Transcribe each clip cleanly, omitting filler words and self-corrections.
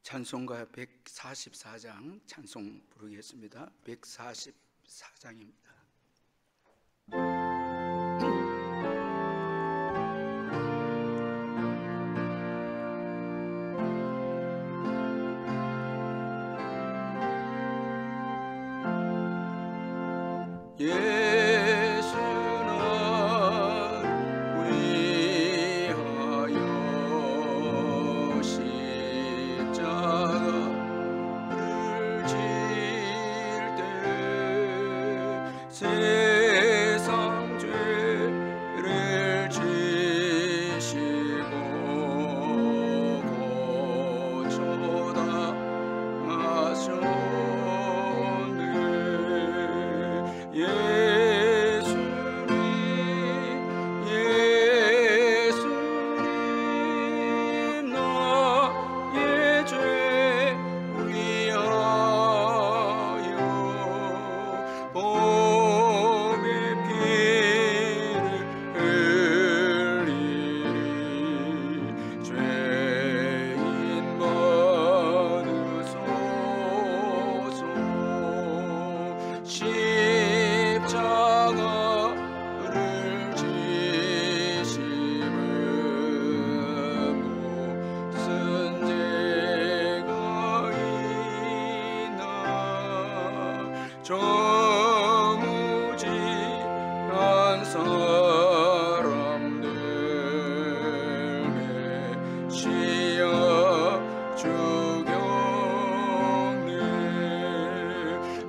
찬송가 144장 찬송 부르겠습니다. 144장입니다. 세상 죄를 지시고 고쳐다 하셨네. 예수님 나의 죄 위하여 십자가를 지심은 무슨 죄가 있나. 저무지한 사람들의 시야 죽였네.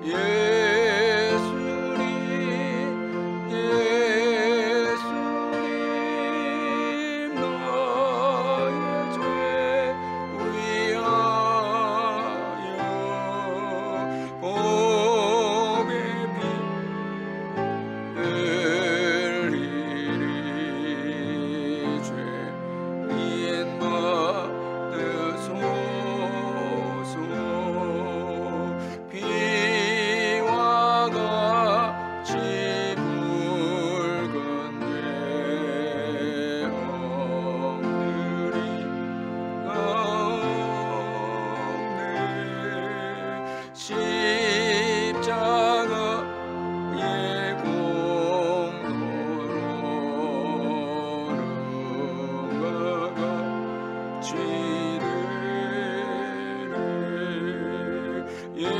예수님 나의 죄 위하여 복의 피 흘리리. 죄인 받으소서. 비와 같이 붉은 내 엉들이 없네. 십자가의 공로로는 가가 지르네. 예수님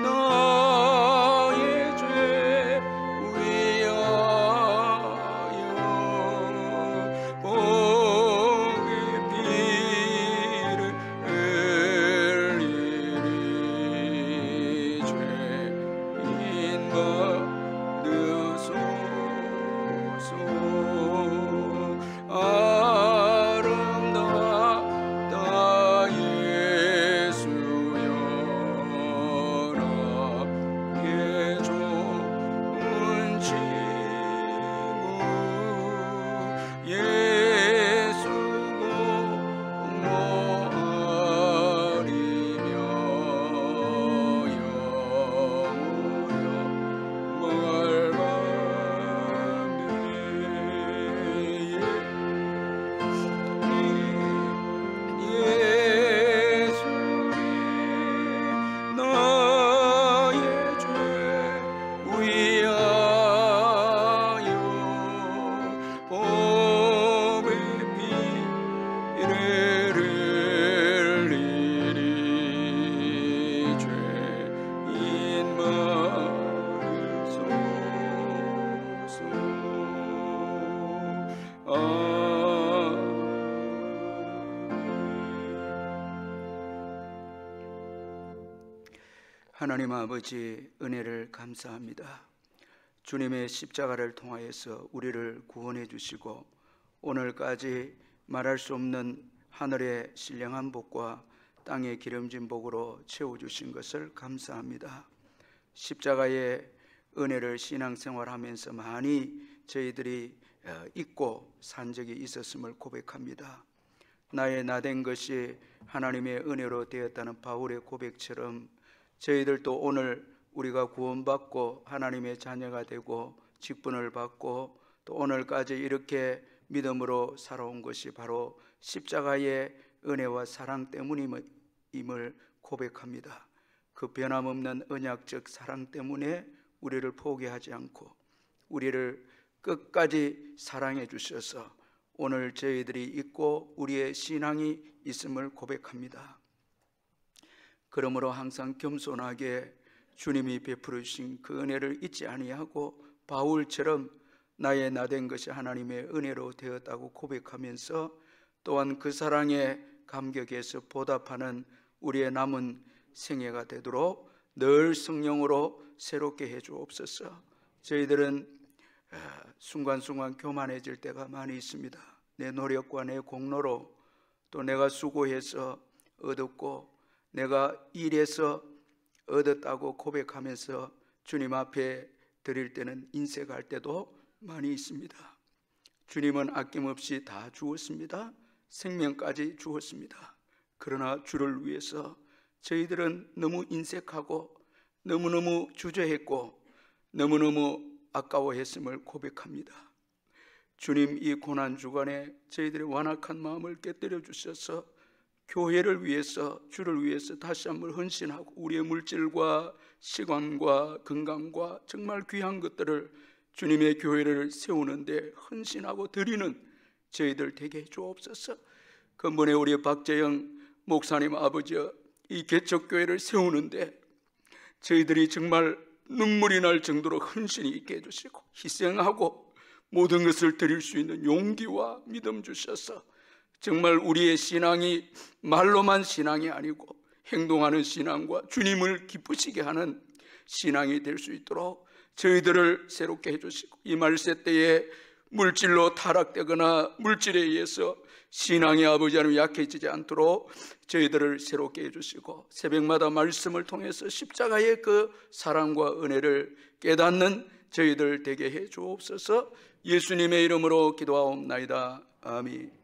나의 죄 위하여 복의 피를 흘리리. 죄인 받으소서. 아름답다 예수여 나의 좋은 친구. 예수 공로하리며 영우려 예수님 나의 죄 위하여 복의 피를 흘리리. 죄인 받으소서. 하나님 아버지, 은혜를 감사합니다. 주님의 십자가를 통하여서 우리를 구원해 주시고 오늘까지 말할 수 없는 하늘의 신령한 복과 땅의 기름진 복으로 채워주신 것을 감사합니다. 십자가의 은혜를 신앙생활하면서 많이 저희들이 잊고 산 적이 있었음을 고백합니다. 나의 나된 것이 하나님의 은혜로 되었다는 바울의 고백처럼 저희들도 오늘 우리가 구원받고 하나님의 자녀가 되고 직분을 받고 또 오늘까지 이렇게 믿음으로 살아온 것이 바로 십자가의 은혜와 사랑 때문임을 고백합니다. 그 변함없는 언약적 사랑 때문에 우리를 포기하지 않고 우리를 끝까지 사랑해 주셔서 오늘 저희들이 있고 우리의 신앙이 있음을 고백합니다. 그러므로 항상 겸손하게 주님이 베풀어 주신 그 은혜를 잊지 아니하고 바울처럼 나의 나된 것이 하나님의 은혜로 되었다고 고백하면서 또한 그 사랑에 감격해서 보답하는 우리의 남은 생애가 되도록 늘 성령으로 새롭게 해 주옵소서. 저희들은 순간순간 교만해질 때가 많이 있습니다. 내 노력과 내 공로로 또 내가 수고해서 얻었고 내가 일해서 얻었다고 고백하면서 주님 앞에 드릴 때는 인색할 때도 많이 있습니다. 주님은 아낌없이 다 주었습니다. 생명까지 주었습니다. 그러나 주를 위해서 저희들은 너무 인색하고 너무너무 주저했고 너무너무 아까워했음을 고백합니다. 주님, 이 고난주간에 저희들의 완악한 마음을 깨뜨려 주셔서 교회를 위해서 주를 위해서 다시 한번 헌신하고 우리의 물질과 시간과 건강과 정말 귀한 것들을 주님의 교회를 세우는데 헌신하고 드리는 저희들 되게 해 주옵소서. 근본에 우리 박재영 목사님 아버지 이 개척교회를 세우는데 저희들이 정말 눈물이 날 정도로 헌신이 있게 해주시고 희생하고 모든 것을 드릴 수 있는 용기와 믿음 주셔서 정말 우리의 신앙이 말로만 신앙이 아니고 행동하는 신앙과 주님을 기쁘시게 하는 신앙이 될 수 있도록 저희들을 새롭게 해주시고 이 말세 때에 물질로 타락되거나 물질에 의해서 신앙의 아버지 하나님 약해지지 않도록 저희들을 새롭게 해주시고 새벽마다 말씀을 통해서 십자가의 그 사랑과 은혜를 깨닫는 저희들 되게 해 주옵소서. 예수님의 이름으로 기도하옵나이다. 아멘.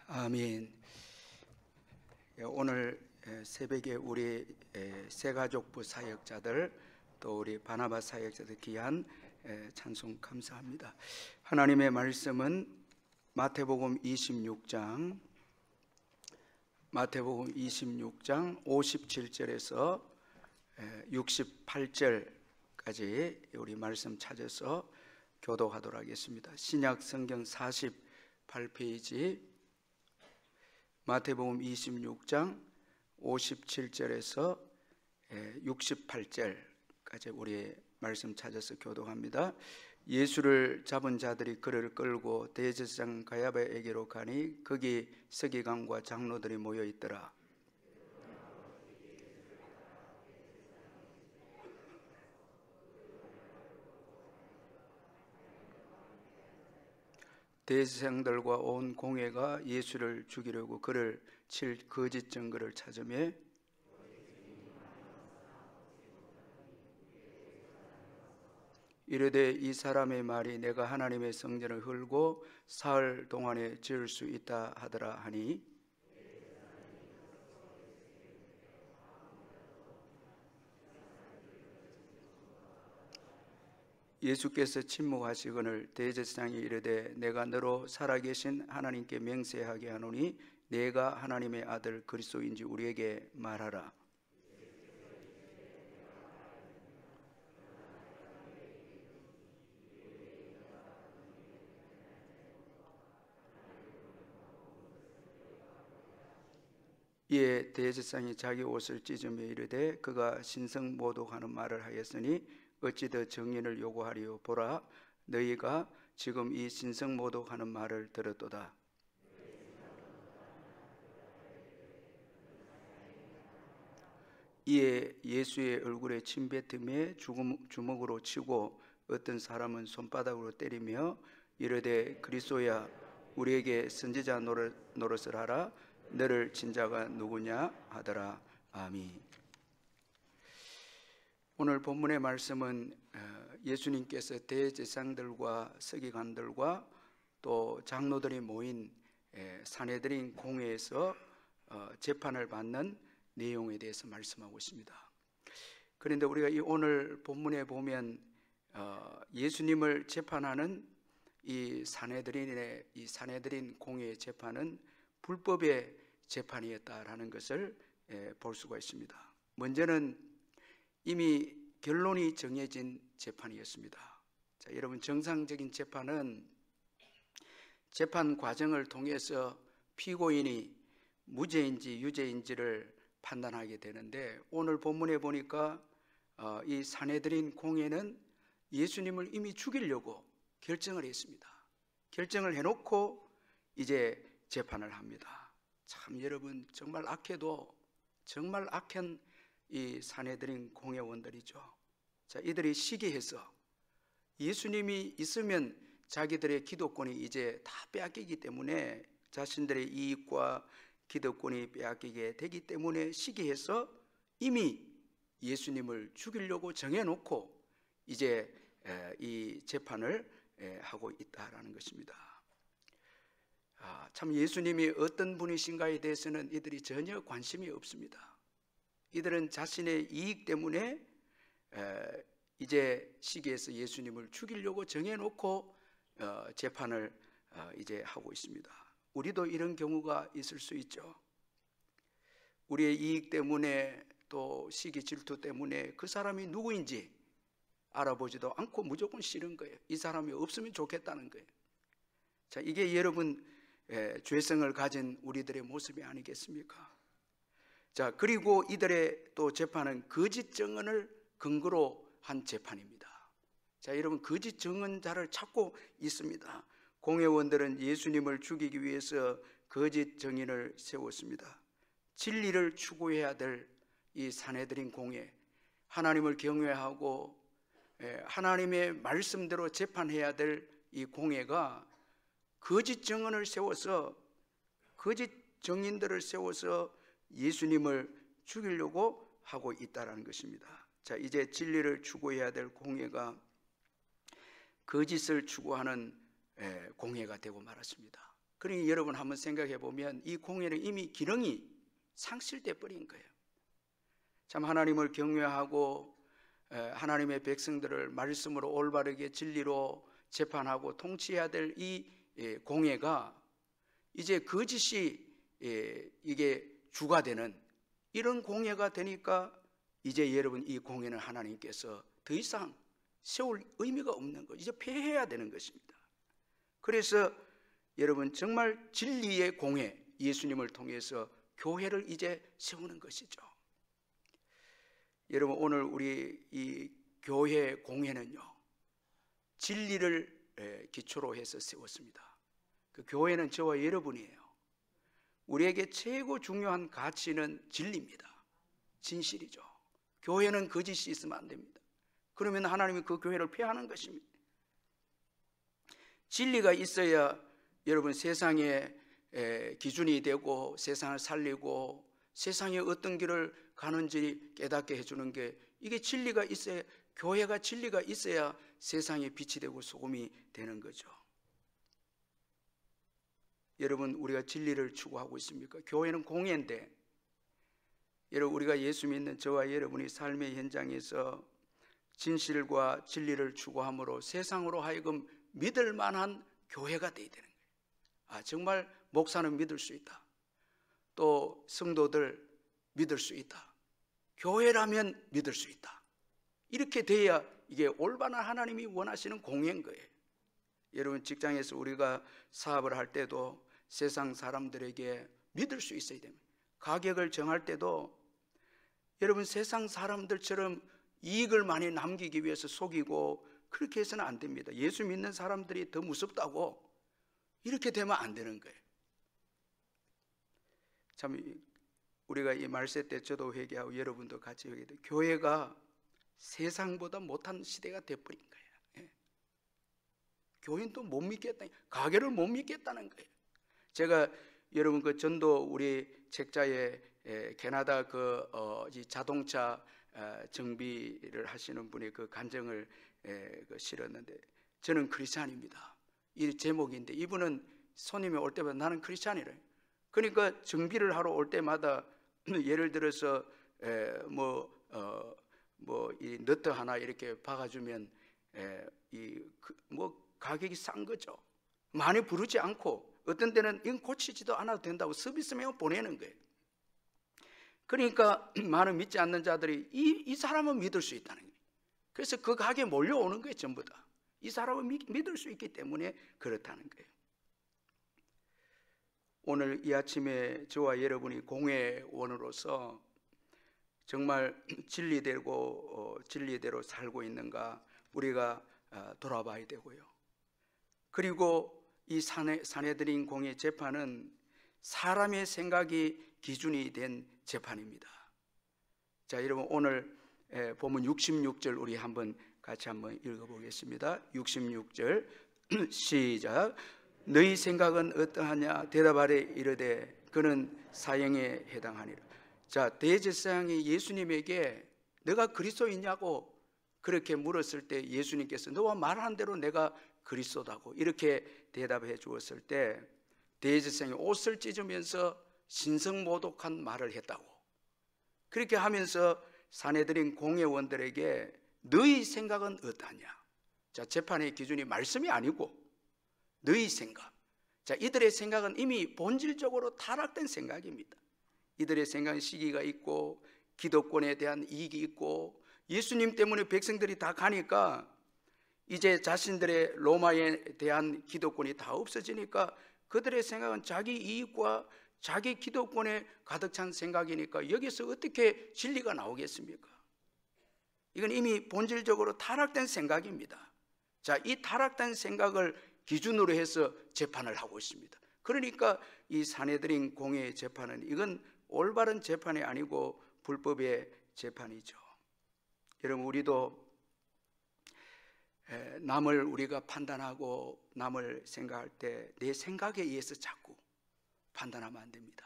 아멘. 오늘 새벽에 우리 새가족부 사역자들 또 우리 바나바 사역자들 귀한 찬송 감사합니다. 하나님의 말씀은 마태복음 26장 57절에서 68절까지 우리 말씀 찾아서 교독하도록 하겠습니다. 신약 성경 48페이지 마태복음 26장 57절에서 68절까지 우리의 말씀 찾아서 교독합니다. 예수를 잡은 자들이 그를 끌고 대제사장 가야바에게로 가니 거기 서기관과 장로들이 모여 있더라. 대제사장들과 온 공회가 예수를 죽이려고 그를 칠 거짓 증거를 찾으며 이르되 이 사람의 말이 내가 하나님의 성전을 헐고 사흘 동안에 지을 수 있다 하더라 하니 예수께서 침묵하시거늘 대제사장이 이르되 내가 너로 살아계신 하나님께 맹세하게 하노니 내가 하나님의 아들 그리스도인지 우리에게 말하라. 이에 대제사장이 자기 옷을 찢으며 이르되 그가 신성모독하는 말을 하였으니 어찌 더 증인을 요구하리요. 보라, 너희가 지금 이 신성모독하는 말을 들었도다. 이에 예수의 얼굴에 침뱉음에 주먹으로 치고 어떤 사람은 손바닥으로 때리며 이르되 그리스도야 우리에게 선지자 노릇을 하라. 너를 친 자가 누구냐 하더라. 아멘. 오늘 본문의 말씀은 예수님께서 대제사장들과 서기관들과 또 장로들이 모인 산헤드린 공회에서 재판을 받는 내용에 대해서 말씀하고 있습니다. 그런데 우리가 이 오늘 본문에 보면 예수님을 재판하는 이 산헤드린 공회의 재판은 불법의 재판이었다라는 것을 볼 수가 있습니다. 먼저는 이미 결론이 정해진 재판이었습니다. 자, 여러분 정상적인 재판은 재판 과정을 통해서 피고인이 무죄인지 유죄인지를 판단하게 되는데 오늘 본문에 보니까 이 산헤드린 공회는 예수님을 이미 죽이려고 결정을 했습니다. 결정을 해놓고 이제 재판을 합니다. 참 여러분 정말 악해도 정말 악한 이 산헤드린 공회원들이죠. 자, 이들이 시기해서 예수님이 있으면 자기들의 기득권이 이제 다 빼앗기기 때문에 자신들의 이익과 기득권이 빼앗기게 되기 때문에 시기해서 이미 예수님을 죽이려고 정해놓고 이제 이 재판을 하고 있다라는 것입니다. 참 예수님이 어떤 분이신가에 대해서는 이들이 전혀 관심이 없습니다. 이들은 자신의 이익 때문에 이제 시기에서 예수님을 죽이려고 정해놓고 재판을 이제 하고 있습니다. 우리도 이런 경우가 있을 수 있죠. 우리의 이익 때문에 또 시기 질투 때문에 그 사람이 누구인지 알아보지도 않고 무조건 싫은 거예요. 이 사람이 없으면 좋겠다는 거예요. 자, 이게 여러분 죄성을 가진 우리들의 모습이 아니겠습니까? 자, 그리고 이들의 또 재판은 거짓 증언을 근거로 한 재판입니다. 자, 여러분 거짓 증언자를 찾고 있습니다. 공회원들은 예수님을 죽이기 위해서 거짓 증인을 세웠습니다. 진리를 추구해야 될 이 산헤드린 공회, 하나님을 경외하고 하나님의 말씀대로 재판해야 될 이 공회가 거짓 증언을 세워서 거짓 증인들을 세워서 예수님을 죽이려고 하고 있다는 것입니다. 자, 이제 진리를 추구해야 될 공회가 거짓을 추구하는 공회가 되고 말았습니다. 그러니 여러분 한번 생각해 보면 이 공회는 이미 기능이 상실돼 버린 거예요. 참 하나님을 경외하고 하나님의 백성들을 말씀으로 올바르게 진리로 재판하고 통치해야 될 이 공회가 이제 거짓이 이게 주가 되는 이런 공회가 되니까 이제 여러분 이 공회는 하나님께서 더 이상 세울 의미가 없는 거, 이제 폐해야 되는 것입니다. 그래서 여러분 정말 진리의 공회, 예수님을 통해서 교회를 이제 세우는 것이죠. 여러분, 오늘 우리 이 교회 공회는요, 진리를 기초로 해서 세웠습니다. 그 교회는 저와 여러분이에요. 우리에게 최고 중요한 가치는 진리입니다. 진실이죠. 교회는 거짓이 있으면 안 됩니다. 그러면 하나님이 그 교회를 폐하는 것입니다. 진리가 있어야 여러분 세상의 기준이 되고 세상을 살리고 세상에 어떤 길을 가는지 깨닫게 해주는 게, 이게 진리가 있어야, 교회가 진리가 있어야 세상에 빛이 되고 소금이 되는 거죠. 여러분, 우리가 진리를 추구하고 있습니까? 교회는 공예인데, 여러분, 우리가 예수 믿는 저와 여러분이 삶의 현장에서 진실과 진리를 추구함으로 세상으로 하여금 믿을 만한 교회가 되어야 되는 거예요. 정말 목사는 믿을 수 있다, 또 성도들 믿을 수 있다, 교회라면 믿을 수 있다, 이렇게 돼야 이게 올바른 하나님이 원하시는 공예인 거예요. 여러분, 직장에서 우리가 사업을 할 때도 세상 사람들에게 믿을 수 있어야 됩니다. 가격을 정할 때도 여러분, 세상 사람들처럼 이익을 많이 남기기 위해서 속이고 그렇게 해서는 안 됩니다. 예수 믿는 사람들이 더 무섭다고 이렇게 되면 안 되는 거예요. 참, 우리가 이 말세 때 저도 회개하고 여러분도 같이 회개해요. 교회가 세상보다 못한 시대가 돼버린 거예요. 교인도 못 믿겠다, 가게를 못 믿겠다는 거예요. 제가 여러분 그 전도 우리 책자에 캐나다 이 자동차 정비를 하시는 분이 그 간증을 실었는데, 저는 크리스찬입니다, 이 제목인데, 이분은 손님이 올 때마다 나는 크리스찬이래요. 그러니까 정비를 하러 올 때마다 예를 들어서 이 너트 하나 이렇게 박아주면 가격이 싼 거죠. 많이 부르지 않고, 어떤 때는 이건 고치지도 않아도 된다고 서비스면 보내는 거예요. 그러니까 많은 믿지 않는 자들이 이 사람은 믿을 수 있다는 거예요. 그래서 그 가게에 몰려오는 거예요. 전부 다 이 사람은 믿을 수 있기 때문에 그렇다는 거예요. 오늘 이 아침에 저와 여러분이 공회원으로서 정말 진리대로 살고 있는가 우리가 돌아봐야 되고요. 그리고 이 산헤드린 공회 재판은 사람의 생각이 기준이 된 재판입니다. 자, 여러분, 오늘 보면 66절 우리 같이 한번 읽어보겠습니다. 66절 시작. 너희 생각은 어떠하냐? 대답하래 이르되 그는 사형에 해당하니라. 자, 대제사장이 예수님에게 너가 그리스도이냐고 그렇게 물었을 때 예수님께서 너와 말한 대로 내가 그리스도다고 이렇게 대답해 주었을 때, 대제사장이 옷을 찢으면서 신성모독한 말을 했다고. 그렇게 하면서 산헤드린 공회원들에게 너희 생각은 어떠하냐? 자, 재판의 기준이 말씀이 아니고 너희 생각. 자, 이들의 생각은 이미 본질적으로 타락된 생각입니다. 이들의 생각은 시기가 있고 기득권에 대한 이익이 있고, 예수님 때문에 백성들이 다 가니까 이제 자신들의 로마에 대한 기득권이 다 없어지니까 그들의 생각은 자기 이익과 자기 기득권에 가득 찬 생각이니까 여기서 어떻게 진리가 나오겠습니까? 이건 이미 본질적으로 타락된 생각입니다. 자, 이 타락된 생각을 기준으로 해서 재판을 하고 있습니다. 그러니까 이 산헤드린 공회의 재판은 이건 올바른 재판이 아니고 불법의 재판이죠. 여러분, 우리도 남을 우리가 판단하고 남을 생각할 때 내 생각에 의해서 자꾸 판단하면 안 됩니다.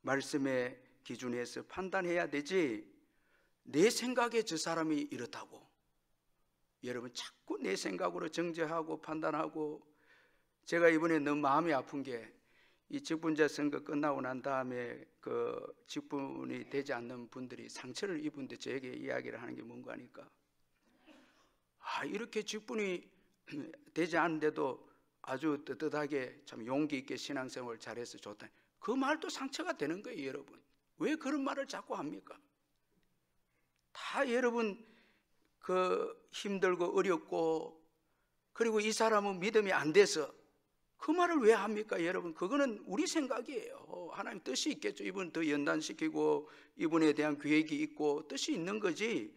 말씀의 기준에서 판단해야 되지, 내 생각에 저 사람이 이렇다고 여러분 자꾸 내 생각으로 정죄하고 판단하고. 제가 이번에 너무 마음이 아픈 게, 이 직분자 선거 끝나고 난 다음에 그 직분이 되지 않는 분들이 상처를 입은데 저에게 이야기를 하는 게 뭔가 하니까, 이렇게 직분이 되지 않는데도 아주 떳떳하게 참 용기 있게 신앙생활을 잘해서 좋다, 그 말도 상처가 되는 거예요. 여러분, 왜 그런 말을 자꾸 합니까? 다 여러분 그 힘들고 어렵고, 그리고 이 사람은 믿음이 안 돼서 그 말을 왜 합니까 여러분? 그거는 우리 생각이에요. 하나님 뜻이 있겠죠. 이분 더 연단시키고 이분에 대한 계획이 있고 뜻이 있는 거지,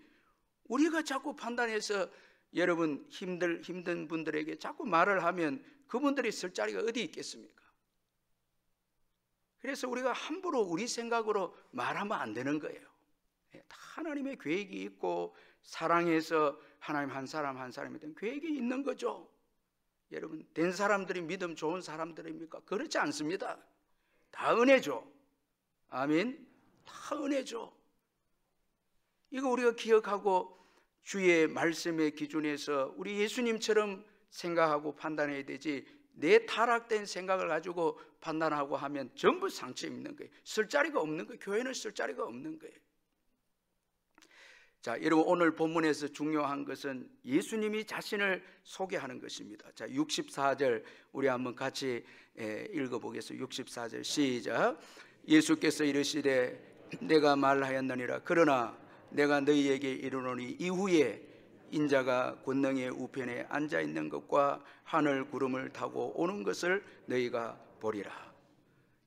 우리가 자꾸 판단해서 여러분 힘든 분들에게 자꾸 말을 하면 그분들이 쓸 자리가 어디 있겠습니까? 그래서 우리가 함부로 우리 생각으로 말하면 안 되는 거예요. 다 하나님의 계획이 있고 사랑해서 하나님 한 사람 한 사람에 대한 계획이 있는 거죠. 여러분, 된 사람들이 믿음 좋은 사람들입니까? 그렇지 않습니다. 다 은혜죠. 아멘. 다 은혜죠. 이거 우리가 기억하고 주의 말씀의 기준에서 우리 예수님처럼 생각하고 판단해야 되지, 내 타락된 생각을 가지고 판단하고 하면 전부 상처 입는 거예요. 쓸 자리가 없는 거예요. 교회는 쓸 자리가 없는 거예요. 자, 여러분, 오늘 본문에서 중요한 것은 예수님이 자신을 소개하는 것입니다. 자, 64절 우리 한번 같이 읽어보겠습니다. 64절 시작. 예수께서 이르시되 내가 말하였느니라. 그러나 내가 너희에게 이르노니 이후에 인자가 권능의 우편에 앉아있는 것과 하늘 구름을 타고 오는 것을 너희가 보리라.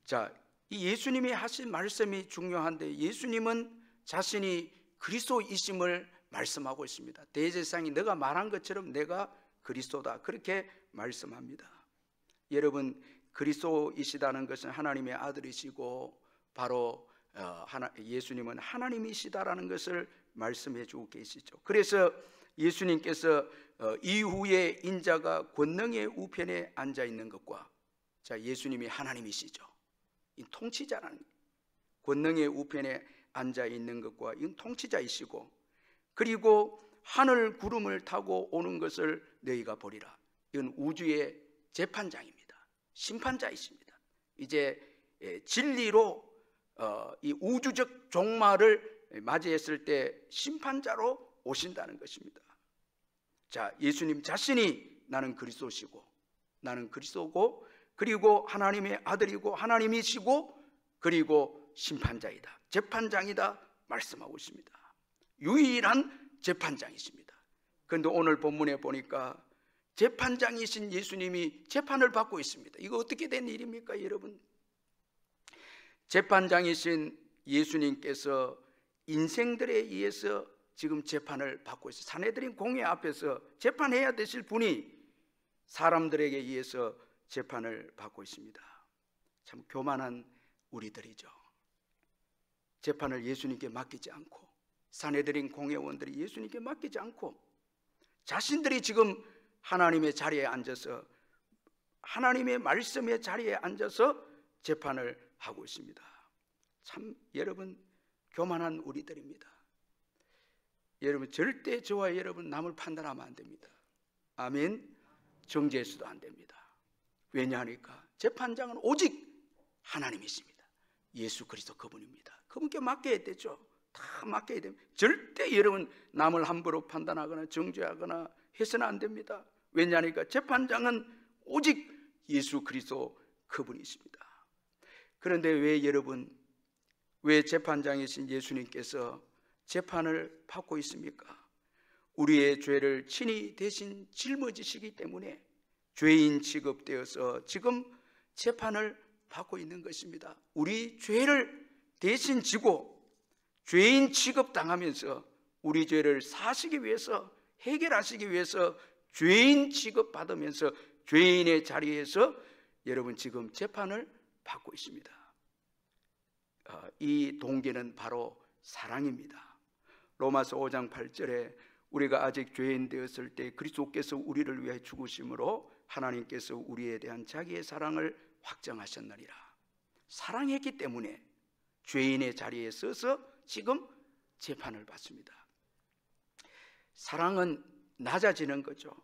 자, 이 예수님이 하신 말씀이 중요한데, 예수님은 자신이 그리스도이심을 말씀하고 있습니다. 대제사장이 너가 말한 것처럼 내가 그리스도다, 그렇게 말씀합니다. 여러분, 그리스도이시다는 것은 하나님의 아들이시고 바로 예수님은 하나님이시다라는 것을 말씀해 주고 계시죠. 그래서 예수님께서 이후에 인자가 권능의 우편에 앉아 있는 것과, 자, 예수님이 하나님이시죠. 이 통치자라는, 권능의 우편에 앉아 있는 것과 이건 통치자이시고, 그리고 하늘 구름을 타고 오는 것을 너희가 보리라. 이건 우주의 재판장입니다. 심판자이십니다. 이제 진리로 이 우주적 종말을 맞이했을 때 심판자로 오신다는 것입니다. 자, 예수님 자신이 나는 그리스도시고, 나는 그리스도고, 그리고 하나님의 아들이고 하나님이시고, 그리고 심판자이다, 재판장이다 말씀하고 있습니다. 유일한 재판장이십니다. 그런데 오늘 본문에 보니까 재판장이신 예수님이 재판을 받고 있습니다. 이거 어떻게 된 일입니까 여러분? 재판장이신 예수님께서 인생들에 의해서 지금 재판을 받고 있어요. 산헤드린 공회 앞에서 재판해야 되실 분이 사람들에게 의해서 재판을 받고 있습니다. 참 교만한 우리들이죠. 재판을 예수님께 맡기지 않고, 산헤드린 공회원들이 예수님께 맡기지 않고 자신들이 지금 하나님의 자리에 앉아서, 하나님의 말씀의 자리에 앉아서 재판을 하고 있습니다. 참 여러분, 교만한 우리들입니다. 여러분, 절대 저와 여러분 남을 판단하면 안 됩니다. 아멘. 정죄해서도 안 됩니다. 왜냐하니까 재판장은 오직 하나님이십니다. 예수 그리스도 그분입니다. 그분께 맡겨야 되죠. 다 맡겨야 됩니다. 절대 여러분 남을 함부로 판단하거나 정죄하거나 해서는 안 됩니다. 왜냐하니까 재판장은 오직 예수 그리스도 그분이십니다. 그런데 왜 여러분, 왜 재판장이신 예수님께서 재판을 받고 있습니까? 우리의 죄를 친히 대신 짊어지시기 때문에 죄인 취급되어서 지금 재판을 받고 있는 것입니다. 우리 죄를 대신 지고 죄인 취급당하면서 우리 죄를 사시기 위해서, 해결하시기 위해서 죄인 취급받으면서 죄인의 자리에서 여러분 지금 재판을 받고 있습니다. 이 동기는 바로 사랑입니다. 로마서 5장 8절에 우리가 아직 죄인 되었을 때 그리스도께서 우리를 위해 죽으심으로 하나님께서 우리에 대한 자기의 사랑을 확정하셨느니라. 사랑했기 때문에 죄인의 자리에 서서 지금 재판을 받습니다. 사랑은 낮아지는 거죠.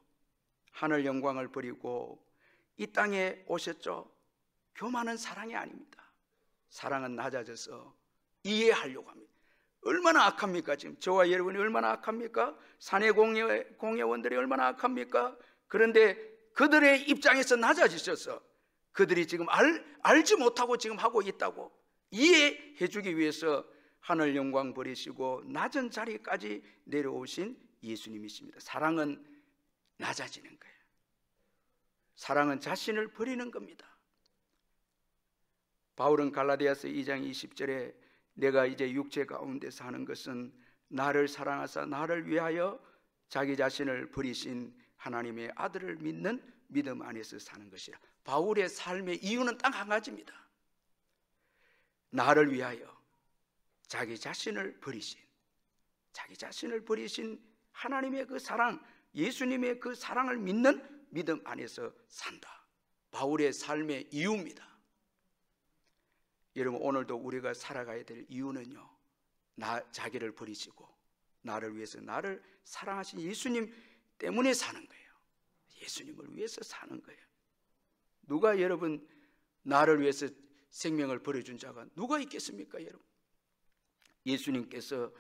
하늘 영광을 버리고 이 땅에 오셨죠. 교만은 사랑이 아닙니다. 사랑은 낮아져서 이해하려고 합니다. 얼마나 악합니까? 지금 저와 여러분이 얼마나 악합니까? 사내 공회원들이 얼마나 악합니까? 그런데 그들의 입장에서 낮아지셔서 그들이 지금 알지 못하고 지금 하고 있다고 이해해 주기 위해서 하늘 영광 버리시고 낮은 자리까지 내려오신 예수님이십니다. 사랑은 낮아지는 거예요. 사랑은 자신을 버리는 겁니다. 바울은 갈라디아서 2장 20절에 내가 이제 육체 가운데서 하는 것은 나를 사랑하사 나를 위하여 자기 자신을 버리신 하나님의 아들을 믿는 믿음 안에서 사는 것이라. 바울의 삶의 이유는 딱 한 가지입니다. 나를 위하여 자기 자신을 버리신 하나님의 그 사랑, 예수님의 그 사랑을 믿는 믿음 안에서 산다. 바울의 삶의 이유입니다. 여러분, 오늘도 우리가 살아가야 될 이유는요, 자기를 버리시고 나를 위해서 나를 사랑하신 예수님 때문에 사는 거예요. 예수님을 위해서 사는 거예요. 누가 여러분 나를 위해서 생명을 버려준 자가 누가 있겠습니까? 여러분, 예수님께서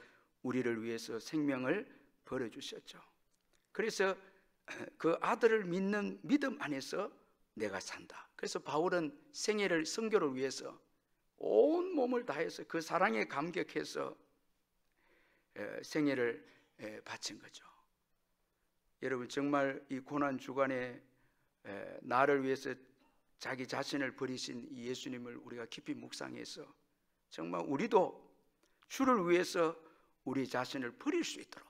우리를 위해서 생명을 버려주셨죠. 그래서 그 아들을 믿는 믿음 안에서 내가 산다. 그래서 바울은 생애를 선교를 위해서 온 몸을 다해서 그 사랑에 감격해서 생애를 바친 거죠. 여러분, 정말 이 고난 주간에 나를 위해서 자기 자신을 버리신 이 예수님을 우리가 깊이 묵상해서 정말 우리도 주를 위해서 우리 자신을 버릴 수 있도록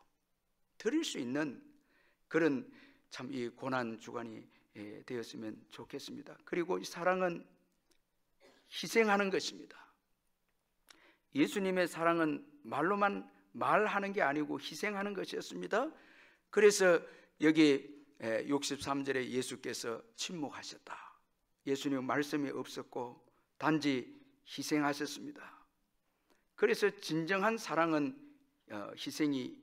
드릴 수 있는 그런 참 이 고난 주간이 되었으면 좋겠습니다. 그리고 이 사랑은 희생하는 것입니다. 예수님의 사랑은 말로만 말하는 게 아니고 희생하는 것이었습니다. 그래서 여기 63절에 예수께서 침묵하셨다. 예수님 말씀이 없었고 단지 희생하셨습니다. 그래서 진정한 사랑은 희생이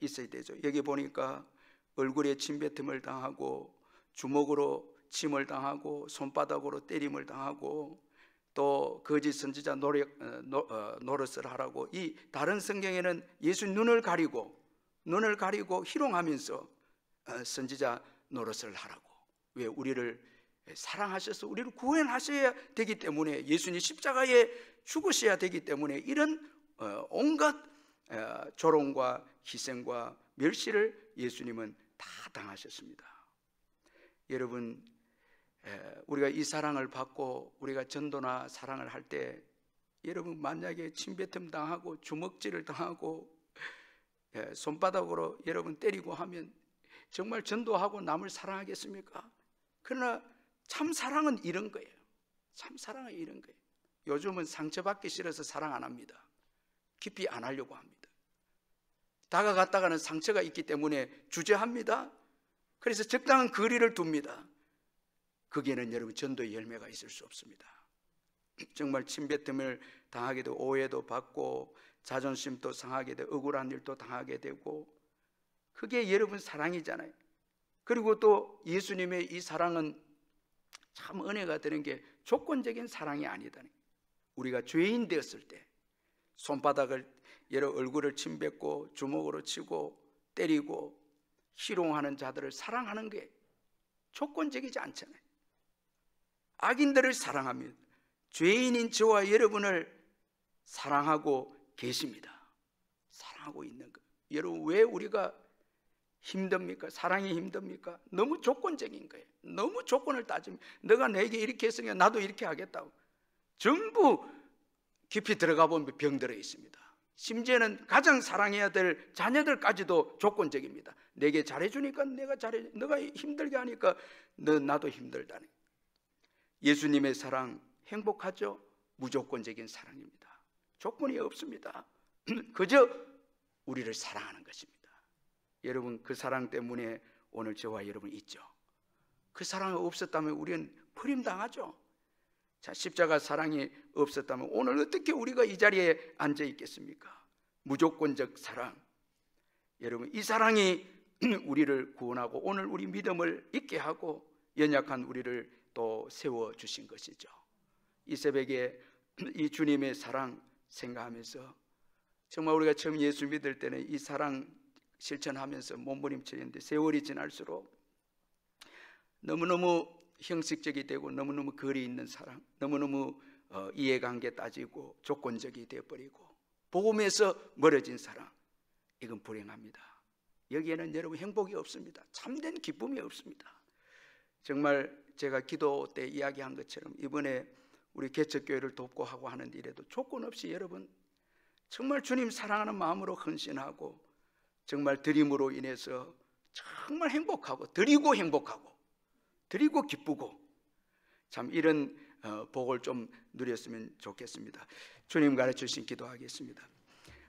있어야 되죠. 여기 보니까 얼굴에 침뱉음을 당하고 주먹으로 침을 당하고 손바닥으로 때림을 당하고 또 거짓 선지자 노릇을 하라고, 이 다른 성경에는 예수 눈을 가리고 희롱하면서 선지자 노릇을 하라고. 왜? 우리를 사랑하셔서 우리를 구원하셔야 되기 때문에, 예수님 십자가에 죽으셔야 되기 때문에 이런 온갖 조롱과 희생과 멸시를 예수님은 다 당하셨습니다. 여러분, 우리가 이 사랑을 받고 우리가 전도나 사랑을 할 때 여러분 만약에 침뱉음 당하고 주먹질을 당하고 손바닥으로 여러분 때리고 하면 정말 전도하고 남을 사랑하겠습니까? 그러나 참 사랑은 이런 거예요. 참 사랑은 이런 거예요. 요즘은 상처받기 싫어서 사랑 안 합니다. 깊이 안 하려고 합니다. 다가갔다가는 상처가 있기 때문에 주저합니다. 그래서 적당한 거리를 둡니다. 거기에는 여러분 전도의 열매가 있을 수 없습니다. 정말 침뱉음을 당하게 되고 오해도 받고 자존심도 상하게 되고 억울한 일도 당하게 되고, 그게 여러분 사랑이잖아요. 그리고 또 예수님의 이 사랑은 참 은혜가 되는 게 조건적인 사랑이 아니다니. 우리가 죄인 되었을 때 손바닥을 얼굴을 침뱉고 주먹으로 치고 때리고 희롱하는 자들을 사랑하는 게 조건적이지 않잖아요. 악인들을 사랑하면 죄인인 저와 여러분을 사랑하고 계십니다. 사랑하고 있는 것. 여러분, 왜 우리가 힘듭니까? 사랑이 힘듭니까? 너무 조건적인 거예요. 너무 조건을 따지면 너가 내게 이렇게 했으니까 나도 이렇게 하겠다고. 전부 깊이 들어가 보면 병들어 있습니다. 심지어는 가장 사랑해야 될 자녀들까지도 조건적입니다. 내게 잘해주니까 내가 잘해, 너가 힘들게 하니까 나도 힘들다니. 예수님의 사랑 행복하죠? 무조건적인 사랑입니다. 조건이 없습니다. 그저 우리를 사랑하는 것입니다. 여러분, 그 사랑 때문에 오늘 저와 여러분 있죠. 그 사랑이 없었다면 우리는 버림당하죠. 자, 십자가 사랑이 없었다면 오늘 어떻게 우리가 이 자리에 앉아 있겠습니까? 무조건적 사랑. 여러분, 이 사랑이 우리를 구원하고 오늘 우리 믿음을 있게 하고 연약한 우리를 또 세워주신 것이죠. 이 새벽에 이 주님의 사랑 생각하면서 정말 우리가 처음 예수 믿을 때는 이 사랑 실천하면서 몸부림치는데 세월이 지날수록 너무너무 형식적이 되고 너무너무 거리 있는 사랑, 너무너무 이해관계 따지고 조건적이 되어버리고 복음에서 멀어진 사랑, 이건 불행합니다. 여기에는 여러분 행복이 없습니다. 참된 기쁨이 없습니다. 정말 제가 기도 때 이야기한 것처럼 이번에 우리 개척교회를 돕고 하고 하는 일에도 조건 없이 여러분 정말 주님 사랑하는 마음으로 헌신하고 정말 드림으로 인해서 정말 행복하고 드리고 행복하고 드리고 기쁘고 참 이런 복을 좀 누렸으면 좋겠습니다. 주님 가르치신 기도하겠습니다.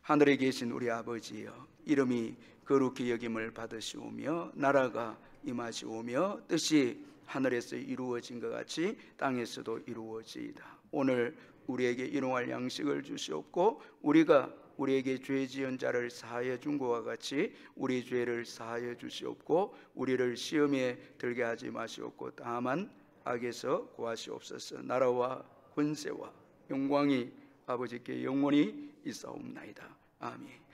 하늘에 계신 우리 아버지여, 이름이 거룩히 여김을 받으시오며 나라가 임하시오며 뜻이 하늘에서 이루어진 것 같이 땅에서도 이루어지이다. 오늘 우리에게 일용할 양식을 주시옵고 우리가 우리에게 죄 지은 자를 사하여 준 것과 같이 우리 죄를 사하여 주시옵고 우리를 시험에 들게 하지 마시옵고 다만 악에서 구하시옵소서. 나라와 권세와 영광이 아버지께 영원히 있사옵나이다. 아멘.